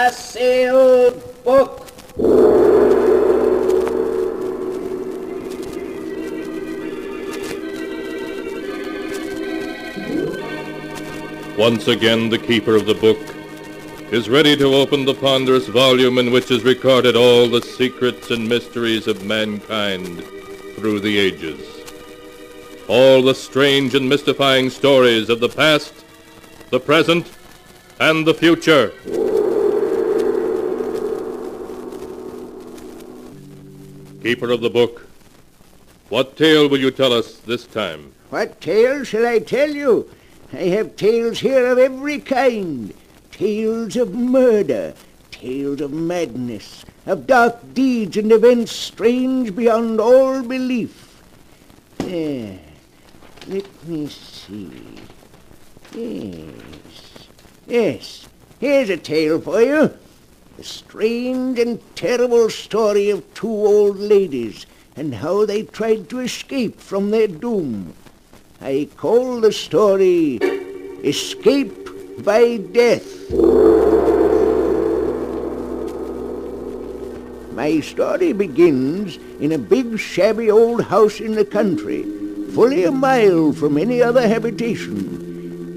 A sealed book. Once again, the keeper of the book is ready to open the ponderous volume in which is recorded all the secrets and mysteries of mankind through the ages. All the strange and mystifying stories of the past, the present, and the future. Keeper of the book, what tale will you tell us this time? What tale shall I tell you? I have tales here of every kind. Tales of murder, tales of madness, of dark deeds and events strange beyond all belief. Let me see. Yes, here's a tale for you. The strange and terrible story of two old ladies and how they tried to escape from their doom. I call the story Escape by Death. My story begins in a big shabby old house in the country, fully a mile from any other habitation.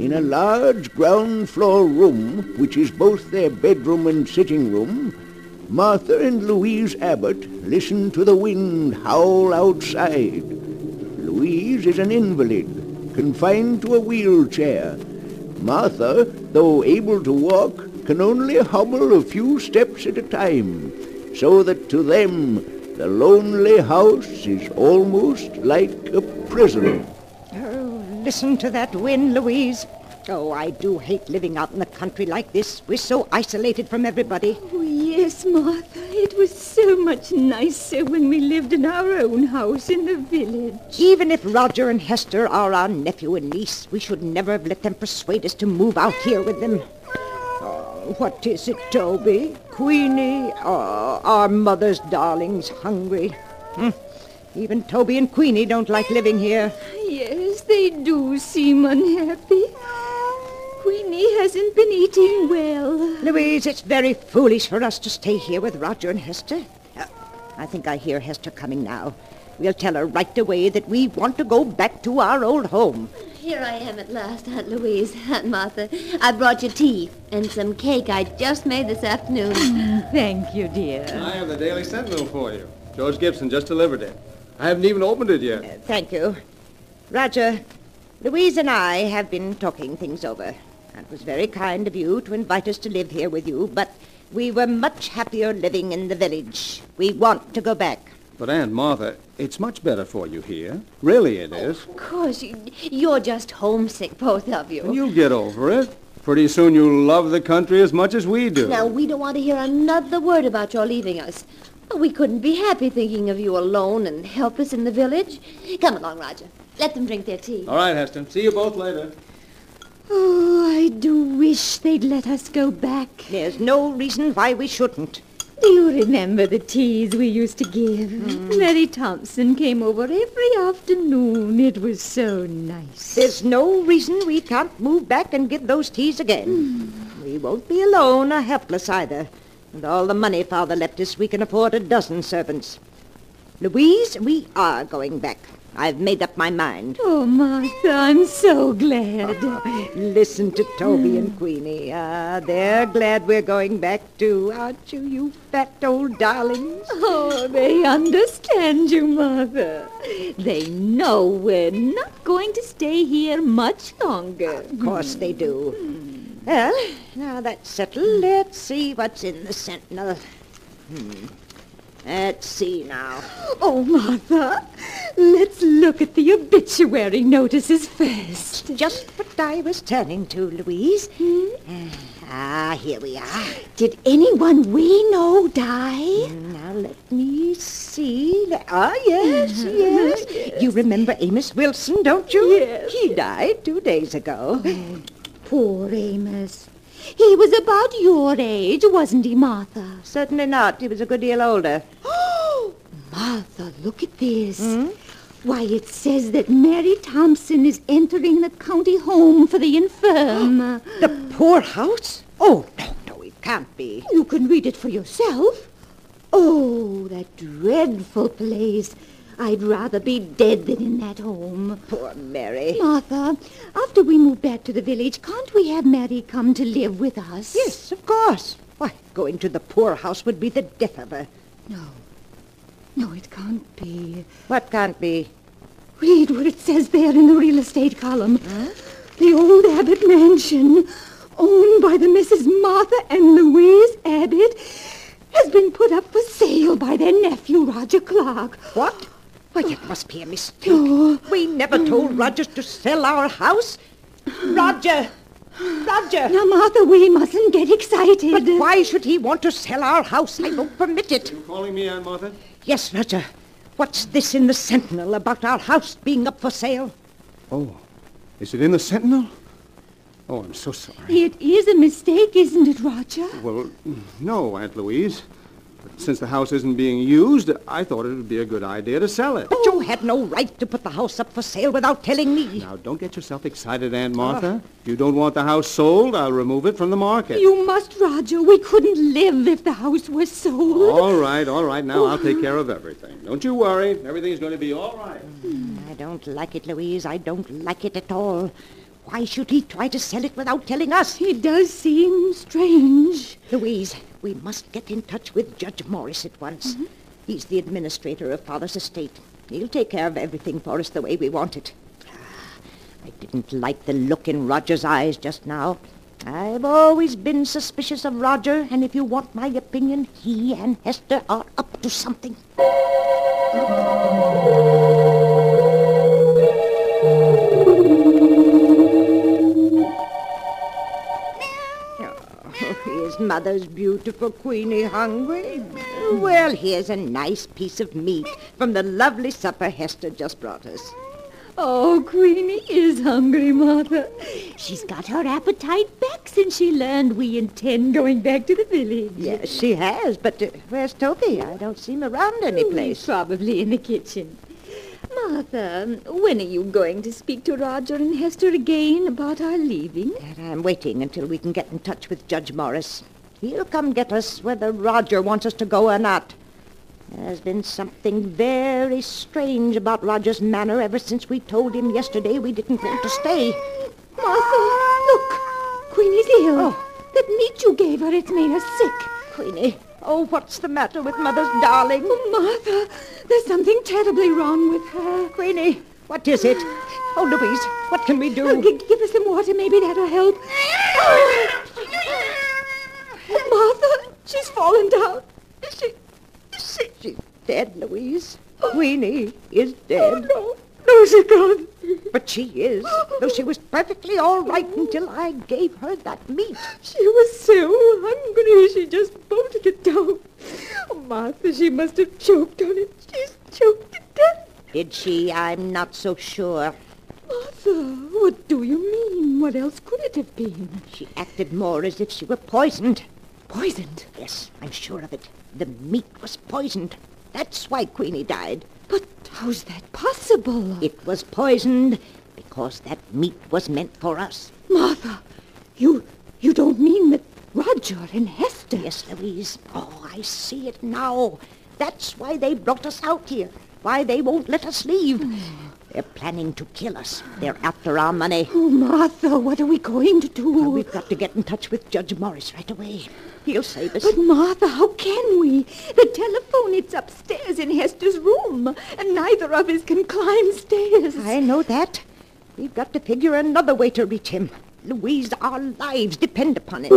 In a large ground floor room, which is both their bedroom and sitting room, Martha and Louise Abbott listen to the wind howl outside. Louise is an invalid, confined to a wheelchair. Martha, though able to walk, can only hobble a few steps at a time, so that to them the lonely house is almost like a prison. Oh, listen to that wind, Louise. Oh, I do hate living out in the country like this. We're so isolated from everybody. Oh, yes, Martha. It was so much nicer when we lived in our own house in the village. Even if Roger and Hester are our nephew and niece, we should never have let them persuade us to move out here with them. Oh, what is it, Toby? Queenie? Oh, our mother's darling's hungry. Even Toby and Queenie don't like living here. Yes, they do seem unhappy. Queenie hasn't been eating well. Louise, it's very foolish for us to stay here with Roger and Hester. I think I hear Hester coming now. We'll tell her right away that we want to go back to our old home. Here I am at last, Aunt Louise, Aunt Martha. I brought you tea and some cake I just made this afternoon. Thank you, dear. I have the Daily Sentinel for you. George Gibson just delivered it. I haven't even opened it yet. Thank you. Roger, Louise and I have been talking things over. It was very kind of you to invite us to live here with you, but we were much happier living in the village. We want to go back. But, Aunt Martha, it's much better for you here. Really it is. Of course, you're just homesick, both of you. And you'll get over it. Pretty soon you'll love the country as much as we do. Now, we don't want to hear another word about your leaving us. We couldn't be happy thinking of you alone and helpless in the village. Come along, Roger. Let them drink their tea. All right, Heston. See you both later. Oh, I do wish they'd let us go back. There's no reason why we shouldn't. Do you remember the teas we used to give? Mary Thompson came over every afternoon. It was so nice. There's no reason we can't move back and give those teas again. We won't be alone or helpless either. With all the money Father left us, we can afford a dozen servants. Louise, we are going back. I've made up my mind. Oh, Martha, I'm so glad. Listen to Toby and Queenie. They're glad we're going back too, aren't you, you fat old darlings? Oh, they understand you, Mother. They know we're not going to stay here much longer. Of course they do. Well, now that's settled. Let's see what's in the Sentinel. Let's see now. Oh, Martha, let's look at the obituary notices first. Just what I was turning to, Louise. Here we are. Did anyone we know die? Now, let me see. Yes. You remember Amos Wilson, don't you? Yes. He died 2 days ago. Poor Amos. He was about your age, wasn't he, Martha? Certainly not. He was a good deal older. Oh, Martha, look at this. Why, it says that Mary Thompson is entering the county home for the infirm. The poorhouse? Oh, no, it can't be. You can read it for yourself. Oh, that dreadful place. I'd rather be dead than in that home. Poor Mary. Martha, after we move back to the village, can't we have Mary come to live with us? Yes, of course. Why, going to the poorhouse would be the death of her. No, it can't be. What can't be? Read what it says there in the real estate column. Huh? The old Abbott mansion, owned by the Mrs. Martha and Louise Abbott, has been put up for sale by their nephew, Roger Clark. What? Why, it must be a mistake. Oh. We never told Roger to sell our house. Roger! Roger! Now, Martha, we mustn't get excited. But why should he want to sell our house? I don't permit it. You calling me, Aunt Martha? Yes, Roger. What's this in the Sentinel about our house being up for sale? Oh, is it in the Sentinel? Oh, I'm so sorry. It is a mistake, isn't it, Roger? Well, no, Aunt Louise. But since the house isn't being used, I thought it would be a good idea to sell it. But you had no right to put the house up for sale without telling me. Now, don't get yourself excited, Aunt Martha. If you don't want the house sold, I'll remove it from the market. You must, Roger. We couldn't live if the house was sold. All right. Now I'll take care of everything. Don't you worry. Everything's going to be all right. I don't like it, Louise. I don't like it at all. Why should he try to sell it without telling us? It does seem strange. Louise, we must get in touch with Judge Morris at once. Mm-hmm. He's the administrator of Father's estate. He'll take care of everything for us the way we want it. I didn't like the look in Roger's eyes just now. I've always been suspicious of Roger, and if you want my opinion, he and Hester are up to something. Is Mother's beautiful Queenie hungry? Well, here's a nice piece of meat from the lovely supper Hester just brought us. Oh, Queenie is hungry, Martha. She's got her appetite back since she learned we intend going back to the village. Yes, she has, but where's Toby? I don't see him around any place. He's probably in the kitchen. Martha, when are you going to speak to Roger and Hester again about our leaving? I'm waiting until we can get in touch with Judge Morris. He'll come get us whether Roger wants us to go or not. There's been something very strange about Roger's manner ever since we told him yesterday we didn't want to stay. Martha, look! Queenie's ill. Oh. That meat you gave her, it's made her sick. Queenie, oh, what's the matter with Mother's darling? Oh, Martha, there's something terribly wrong with her. Queenie, what is it? Oh, Louise, what can we do? Give her some water, maybe that'll help. Martha, she's fallen down. She's dead, Louise. Queenie is dead. Oh, no, she can't. But she is, though she was perfectly all right until I gave her that meat. She was so hungry, she just bolted it down. Oh, Martha, she must have choked on it. She's choked to death. Did she? I'm not so sure. Martha, what do you mean? What else could it have been? She acted more as if she were poisoned. Poisoned? Yes, I'm sure of it. The meat was poisoned. That's why Queenie died. But how's that possible? It was poisoned because that meat was meant for us. Martha, you don't mean that Roger and Hester... Yes, Louise. Oh, I see it now. That's why they brought us out here. Why they won't let us leave. They're planning to kill us. They're after our money. Oh, Martha, what are we going to do? Well, we've got to get in touch with Judge Morris right away. He'll save us. But, Martha, how can we? The telephone, it's upstairs in Hester's room, and neither of us can climb stairs. I know that. We've got to figure another way to reach him. Louise, our lives depend upon it.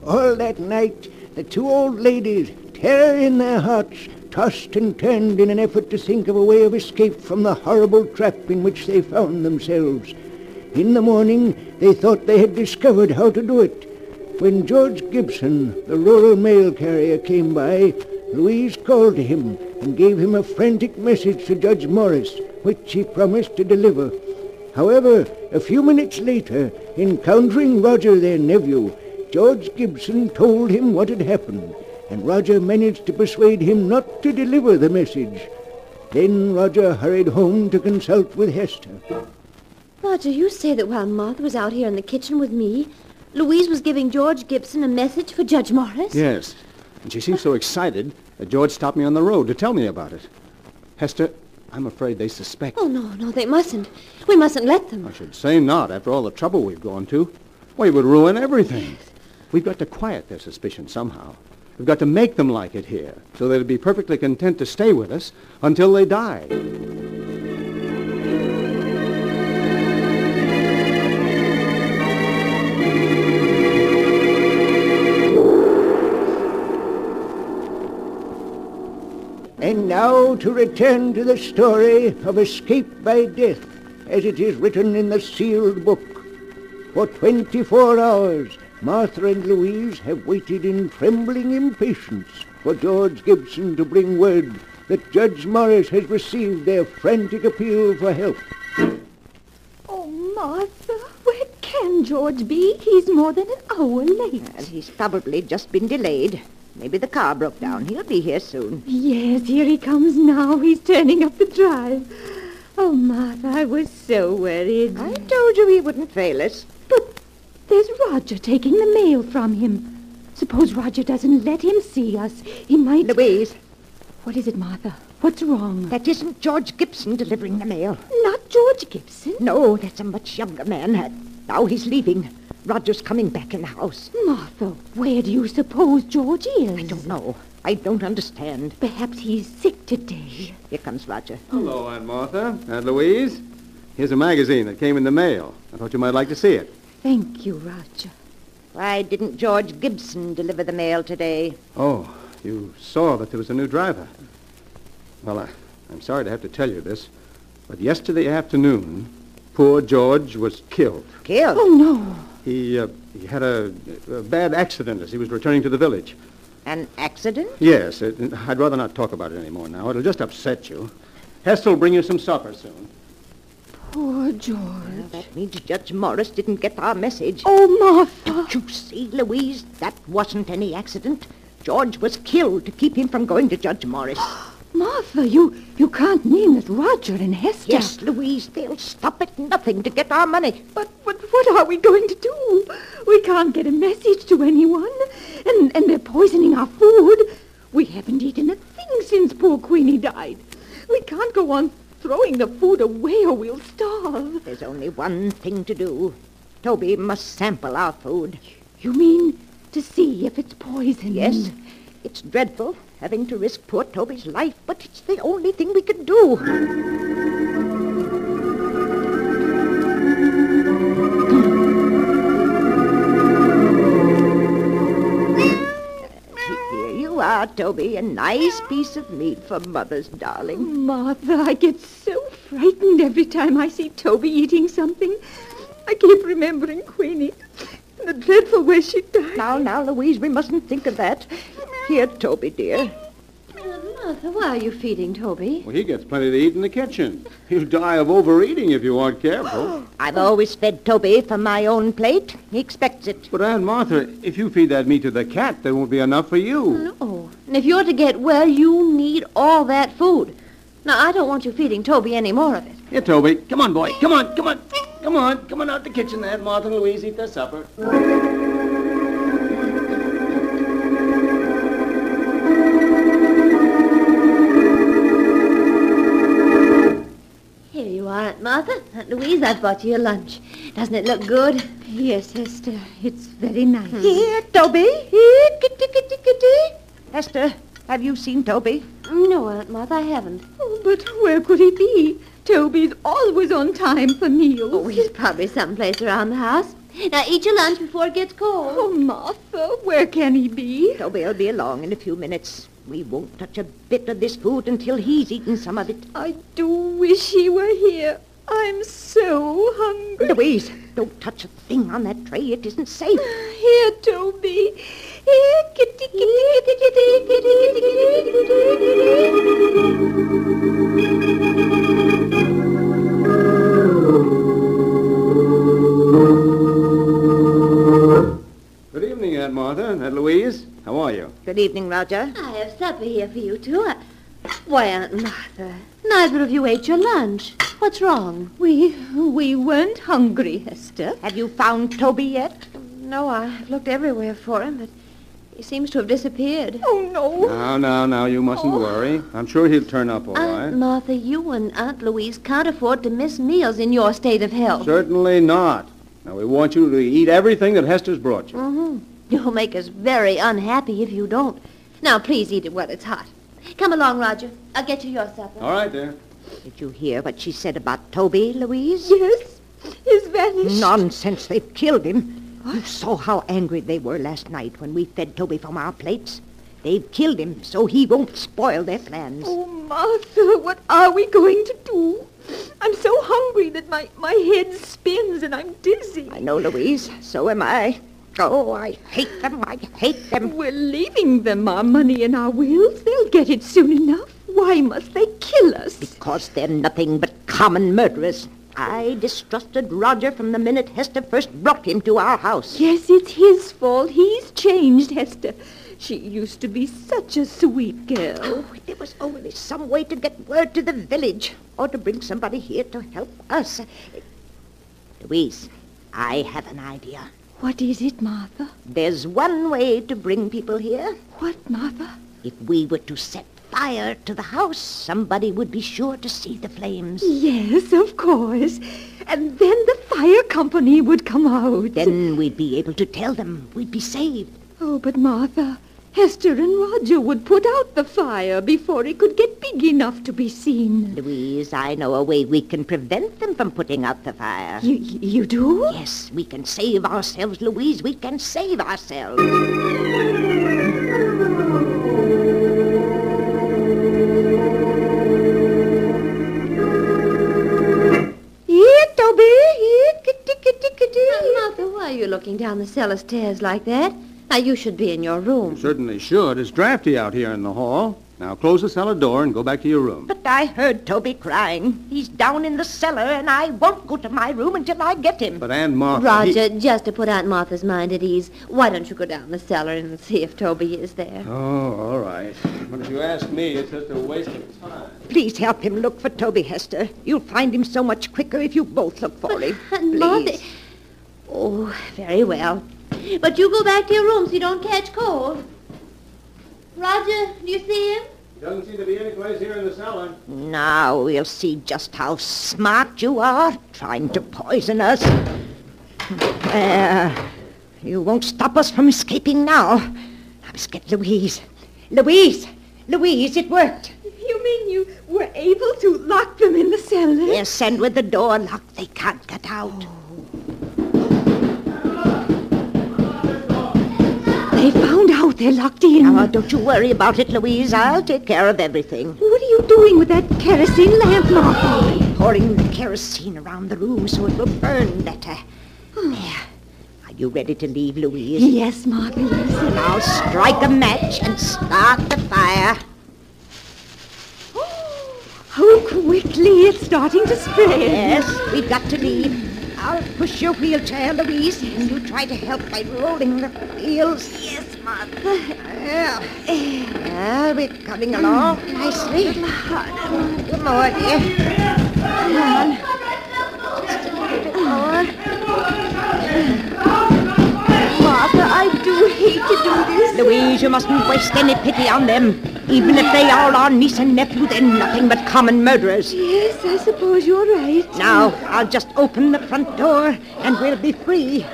All that night, the two old ladies, terror in their hearts, tossed and turned in an effort to think of a way of escape from the horrible trap in which they found themselves. In the morning, they thought they had discovered how to do it. When George Gibson, the rural mail carrier, came by, Louise called to him and gave him a frantic message to Judge Morris, which he promised to deliver. However, a few minutes later, encountering Roger, their nephew, George Gibson told him what had happened, and Roger managed to persuade him not to deliver the message. Then Roger hurried home to consult with Hester. Roger, you say that while Martha was out here in the kitchen with me, Louise was giving George Gibson a message for Judge Morris? Yes. And she seemed so excited that George stopped me on the road to tell me about it. Hester, I'm afraid they suspect. Oh, no, they mustn't. We mustn't let them. I should say not, after all the trouble we've gone to. Why, it would ruin everything. We've got to quiet their suspicion somehow. We've got to make them like it here, so they'll be perfectly content to stay with us until they die. And now to return to the story of escape by death, as it is written in the sealed book. For 24 hours, Martha and Louise have waited in trembling impatience for George Gibson to bring word that Judge Morris has received their frantic appeal for help. Oh, Martha, where can George be? He's more than an hour late. Well, he's probably just been delayed. Maybe the car broke down. He'll be here soon. Yes, here he comes now. He's turning up the drive. Oh, Martha, I was so worried. I told you he wouldn't fail us. But there's Roger taking the mail from him. Suppose Roger doesn't let him see us. He might... Louise. What is it, Martha? What's wrong? That isn't George Gibson delivering the mail. Not George Gibson? No, that's a much younger man. Now he's leaving. Roger's coming back in the house. Martha, where do you suppose George is? I don't know. I don't understand. Perhaps he's sick today. Here comes Roger. Hello, Aunt Martha. Aunt Louise. Here's a magazine that came in the mail. I thought you might like to see it. Thank you, Roger. Why didn't George Gibson deliver the mail today? Oh, you saw that there was a new driver. Well, I'm sorry to have to tell you this, but yesterday afternoon, poor George was killed. Killed? Oh, no. He had a bad accident as he was returning to the village. An accident? Yes, I'd rather not talk about it anymore now. It'll just upset you. Hester will bring you some supper soon. Poor George. Well, that means Judge Morris didn't get our message. Oh, Martha. Don't you see, Louise? That wasn't any accident. George was killed to keep him from going to Judge Morris. Martha, you can't mean that Roger and Hester... Yes, Louise, they'll stop at nothing to get our money. But what are we going to do? We can't get a message to anyone. And they're poisoning our food. We haven't eaten a thing since poor Queenie died. We can't go on throwing the food away or we'll starve. There's only one thing to do. Toby must sample our food. You mean to see if it's poison? Yes. It's dreadful, having to risk poor Toby's life, but it's the only thing we can do. Here you are, Toby, a nice piece of meat for Mother's darling. Martha, I get so frightened every time I see Toby eating something. I keep remembering Queenie, the dreadful way she died. Now, Louise, we mustn't think of that. Here, Toby, dear. Martha, why are you feeding Toby? Well, he gets plenty to eat in the kitchen. He'll die of overeating if you aren't careful. I've always fed Toby from my own plate. He expects it. But, Aunt Martha, if you feed that meat to the cat, there won't be enough for you. No. And if you're to get well, you need all that food. Now, I don't want you feeding Toby any more of it. Here, Toby. Come on, boy. Come on. Come on out the kitchen there. Martha and Louise eat their supper. Here you are, Aunt Martha. Aunt Louise, I've brought you your lunch. Doesn't it look good? Yes, Hester, it's very nice. Here, Toby. Here, kitty, kitty, kitty. Hester, have you seen Toby? No, Aunt Martha, I haven't. Oh, but where could he be? Toby's always on time for meals. Oh, he's probably someplace around the house. Now, eat your lunch before it gets cold. Oh, Martha, where can he be? Toby'll be along in a few minutes. We won't touch a bit of this food until he's eaten some of it. I do wish he were here. I'm so hungry. Louise, don't touch a thing on that tray. It isn't safe. Here, Toby. Here, kitty, kitty, kitty, kitty, kitty, kitty, Good evening, Aunt Martha. Aunt Louise, how are you? Good evening, Roger. I have supper here for you, too. Why, Aunt Martha, neither of you ate your lunch. What's wrong? We weren't hungry, Hester. Have you found Toby yet? No, I've looked everywhere for him, but he seems to have disappeared. Oh, no. Now, you mustn't worry. I'm sure he'll turn up all right. Aunt Martha, you and Aunt Louise can't afford to miss meals in your state of health. Certainly not. Now, we want you to eat everything that Hester's brought you. Mm-hmm. You'll make us very unhappy if you don't. Now, please eat it while it's hot. Come along, Roger. I'll get you your supper. All right, dear. Did you hear what she said about Toby, Louise? Yes, he's vanished. Nonsense. They've killed him. You saw how angry they were last night when we fed Toby from our plates. They've killed him so he won't spoil their plans. Oh, Martha, what are we going to do? I'm so hungry that my head spins and I'm dizzy. I know, Louise. So am I. Oh, I hate them. I hate them. We're leaving them our money and our wills. They'll get it soon enough. Why must they kill us? Because they're nothing but common murderers. I distrusted Roger from the minute Hester first brought him to our house. Yes, it's his fault. He's changed, Hester. She used to be such a sweet girl. Oh, if there was only some way to get word to the village, or to bring somebody here to help us. Louise, I have an idea. What is it, Martha? There's one way to bring people here. What, Martha? If we were to set fire to the house, somebody would be sure to see the flames. Yes, of course. And then the fire company would come out. Then we'd be able to tell them we'd be saved. Oh, but Martha, Hester and Roger would put out the fire before it could get big enough to be seen. Louise, I know a way we can prevent them from putting out the fire. You do? Yes, we can save ourselves, Louise. We can save ourselves. Here, Toby. Here, kitty, kitty, kitty. Martha, why are you looking down the cellar stairs like that? Now, you should be in your room. Certainly should. It's drafty out here in the hall. Now, close the cellar door and go back to your room. But I heard Toby crying. He's down in the cellar, and I won't go to my room until I get him. But Aunt Martha... Roger, just to put Aunt Martha's mind at ease, why don't you go down the cellar and see if Toby is there? Oh, all right. But if you ask me, it's just a waste of time. Please help him look for Toby, Hester. You'll find him so much quicker if you both look for him. Aunt Martha... Please. Oh, very well. But you go back to your room so you don't catch cold. Roger, do you see him? Doesn't seem to be any place here in the cellar. Now we'll see just how smart you are, trying to poison us. You won't stop us from escaping now. I must get Louise. Louise, it worked. You mean you were able to lock them in the cellar? Yes, and with the door locked, they can't get out. They found out they're locked in. Now, don't you worry about it, Louise. I'll take care of everything. What are you doing with that kerosene lamp, Martha? Pouring the kerosene around the room so it will burn better. There. Are you ready to leave, Louise? Yes, Martha, yes. Now strike a match and start the fire. How quickly it's starting to spread. Yes, we've got to leave. I'll push your wheelchair, Louise, and you try to help by rolling the wheels. Yes, Martha. We're coming along nicely. Come on, dear. Come on. Just a little bit more. Martha, I do hate to do this. Louise, you mustn't waste any pity on them. Even if they are our niece and nephew, they're nothing but common murderers. Yes, I suppose you're right. Now, I'll just open the front door, and we'll be free.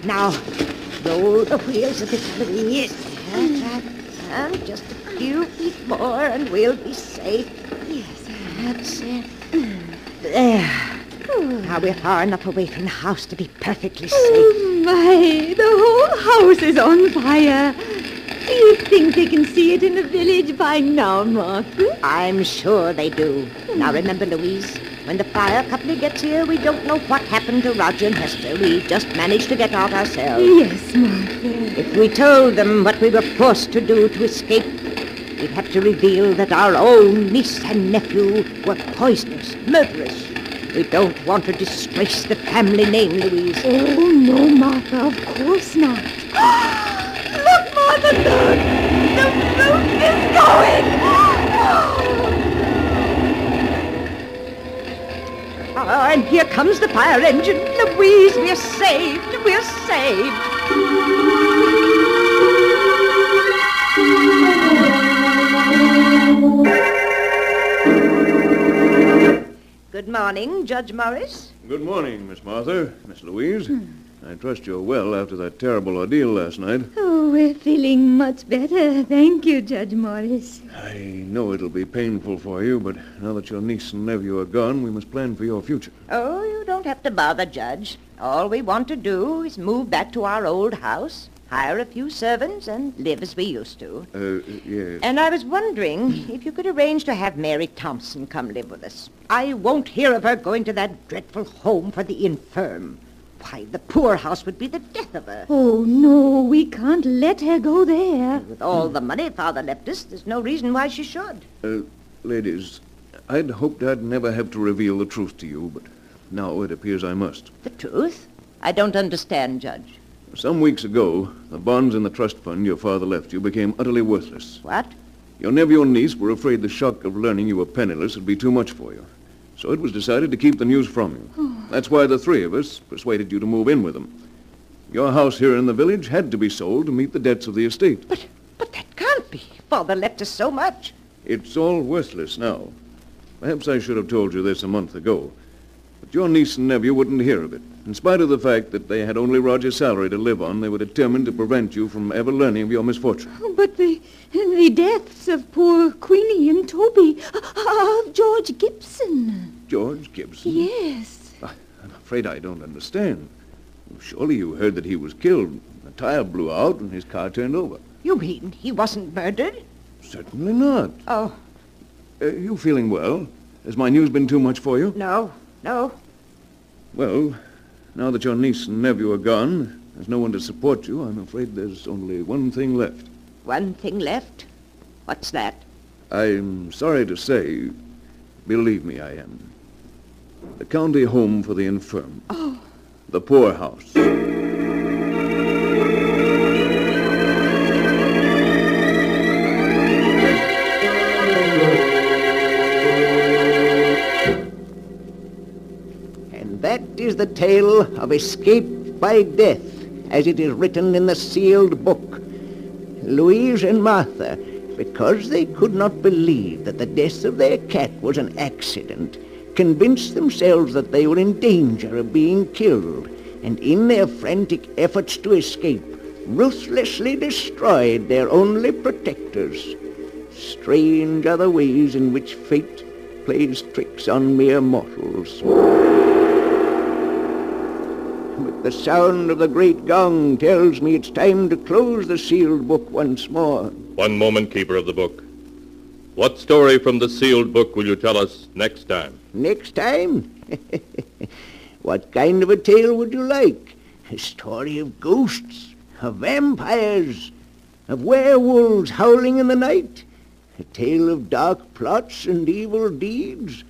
Now, roll the wheels a bit, Louise. That's right. And just a few feet more, and we'll be safe. Yes, that's it. There. Now we're far enough away from the house to be perfectly safe. Oh, my. The whole house is on fire. Do you think they can see it in the village by now, Martha? I'm sure they do. Now remember, Louise, when the fire company gets here, we don't know what happened to Roger and Hester. We just managed to get out ourselves. Yes, Martha. If we told them what we were forced to do to escape, we'd have to reveal that our own niece and nephew were poisoners, murderers. We don't want to disgrace the family name, Louise. Oh, no, Martha, of course not. Look, Martha, look! The roof is gone! here comes the fire engine. Louise, we're saved. We're saved. Good morning, Judge Morris. Good morning, Miss Martha, Miss Louise. I trust you're well after that terrible ordeal last night. Oh, we're feeling much better. Thank you, Judge Morris. I know it'll be painful for you, but now that your niece and nephew are gone, we must plan for your future. Oh, you don't have to bother, Judge. All we want to do is move back to our old house, hire a few servants, and live as we used to. Yes. And I was wondering if you could arrange to have Mary Thompson come live with us. I won't hear of her going to that dreadful home for the infirm. Why, the poorhouse would be the death of her. Oh, no, we can't let her go there. With all the money Father left us, there's no reason why she should. Ladies, I'd hoped I'd never have to reveal the truth to you, but now it appears I must. The truth? I don't understand, Judge. Some weeks ago, the bonds in the trust fund your father left you became utterly worthless. What? Your nephew and niece were afraid the shock of learning you were penniless would be too much for you. So it was decided to keep the news from you. That's why the three of us persuaded you to move in with them. Your house here in the village had to be sold to meet the debts of the estate. But that can't be. Father left us so much. It's all worthless now. Perhaps I should have told you this a month ago. But your niece and nephew wouldn't hear of it. In spite of the fact that they had only Roger's salary to live on, they were determined to prevent you from ever learning of your misfortune. Oh, but the deaths of poor Queenie and Toby, of George Gibson. George Gibson? Yes. I'm afraid I don't understand. Surely you heard that he was killed. The tire blew out and his car turned over. You mean he wasn't murdered? Certainly not. Oh. You feeling well? Has my news been too much for you? No. Well, now that your niece and nephew are gone, there's no one to support you, I'm afraid there's only one thing left. One thing left? What's that? I'm sorry to say, believe me, I am. The county home for the infirm. Oh. The poorhouse. And that is the tale of escape by death, as it is written in the sealed book. Louise and Martha, because they could not believe that the death of their cat was an accident, convinced themselves that they were in danger of being killed, and in their frantic efforts to escape, ruthlessly destroyed their only protectors. Strange are the ways in which fate plays tricks on mere mortals. But the sound of the great gong tells me it's time to close the sealed book once more. One moment, Keeper of the Book. What story from the sealed book will you tell us next time? Next time? What kind of a tale would you like? A story of ghosts, of vampires, of werewolves howling in the night? A tale of dark plots and evil deeds?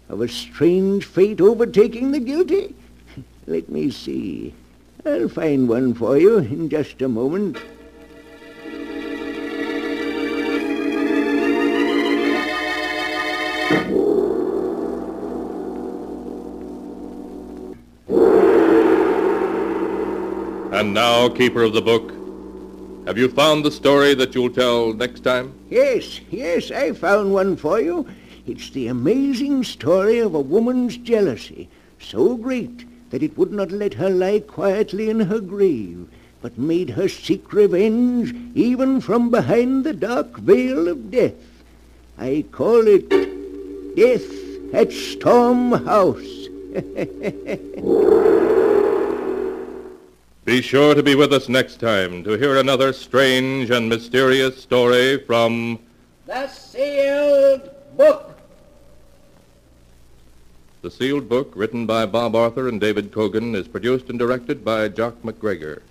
Of a strange fate overtaking the guilty? Let me see. I'll find one for you in just a moment. And now, Keeper of the Book, have you found the story that you'll tell next time? Yes, I found one for you. It's the amazing story of a woman's jealousy, so great that it would not let her lie quietly in her grave, but made her seek revenge even from behind the dark veil of death. I call it Death at Storm House. Be sure to be with us next time to hear another strange and mysterious story from The Sealed Book. The Sealed Book, written by Bob Arthur and David Cogan, is produced and directed by Jock McGregor.